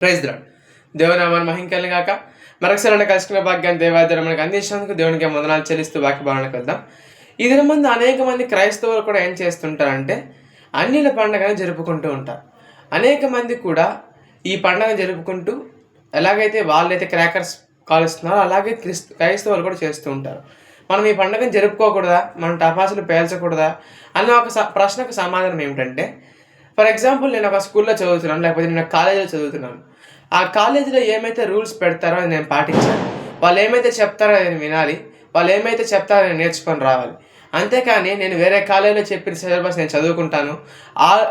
Praise lord. దేవుని నామాన్ని మహింకలు గాక. మరొకసారి కలుసుకునే భాగ్యాన్ని దేవాదేవుడు మనకు అందించినందుకు దేవునికి వందనాలు చెల్లిస్తూ వాక్య భావనకు వద్దాం. ఈ దినం ముందు అనేక మంది క్రైస్తవులు కూడా ఏం చేస్తుంటారంటే అన్యుల పండుగను జరుపుకుంటూ ఉంటారు. అనేక మంది కూడా ఈ పండుగ జరుపుకుంటూ ఎలాగైతే వాళ్ళైతే క్రాకర్స్ కాలుస్తున్నారో అలాగే క్రైస్తవులు కూడా చేస్తూ ఉంటారు. మనం ఈ పండుగను జరుపుకోకూడదా, మనం టపాసులు పేల్చకూడదా అన్న ఒక ప్రశ్నకు సమాధానం ఏమిటంటే, ఫర్ ఎగ్జాంపుల్ నేను ఒక స్కూల్లో చదువుతున్నాను, లేకపోతే నేను కాలేజీలో చదువుతున్నాను. ఆ కాలేజీలో ఏమైతే రూల్స్ పెడతారో అది నేను పాటించాలి. వాళ్ళు ఏమైతే చెప్తారో నేను వినాలి. వాళ్ళు ఏమైతే చెప్తారో నేను నేర్చుకొని రావాలి. అంతేకాని నేను వేరే కాలేజీలో చెప్పిన సిలబస్ నేను చదువుకుంటాను,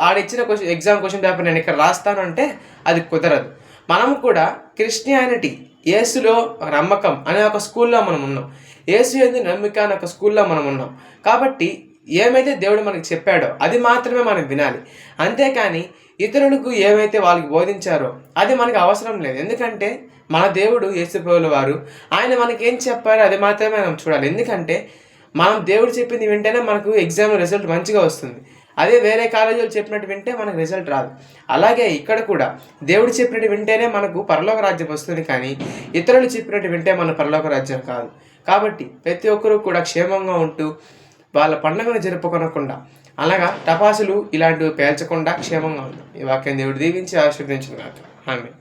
ఆడిచ్చిన ఎగ్జామ్ క్వశ్చన్ పేపర్ నేను ఇక్కడ రాస్తాను అంటే అది కుదరదు. మనం కూడా క్రిస్టియానిటీ, యేసులో నమ్మకం అనే ఒక స్కూల్లో మనం ఉన్నాం. యేసు యందు నమ్మిక అనే ఒక స్కూల్లో మనం ఉన్నాం. కాబట్టి ఏమైతే దేవుడు మనకి చెప్పాడో అది మాత్రమే మనం వినాలి. అంతేకాని ఇతరులకు ఏమైతే వాళ్ళకి బోధించారో అది మనకు అవసరం లేదు. ఎందుకంటే మన దేవుడు యేసుప్రభుల వారు, ఆయన మనకి ఏం చెప్పారో అది మాత్రమే మనం చూడాలి. ఎందుకంటే మనం దేవుడు చెప్పింది వింటేనే మనకు ఎగ్జామ్ రిజల్ట్ మంచిగా వస్తుంది. అదే వేరే కాలేజీలు చెప్పినట్టు వింటే మనకు రిజల్ట్ రాదు. అలాగే ఇక్కడ కూడా దేవుడు చెప్పినట్టు వింటేనే మనకు పరలోక రాజ్యం వస్తుంది, కానీ ఇతరులు చెప్పినట్టు వింటే మన పరలోక రాజ్యం కాదు. కాబట్టి ప్రతి ఒక్కరూ కూడా క్షేమంగా ఉంటూ వాళ్ళ పండుగను జరుపుకొనకుండా, అలాగా టపాసులు ఇలాంటివి పేల్చకుండా క్షేమంగా ఉందాం. ఈ వాక్యం దేవుడు దీవించి ఆశీర్వదించును గాక. ఆమేన్.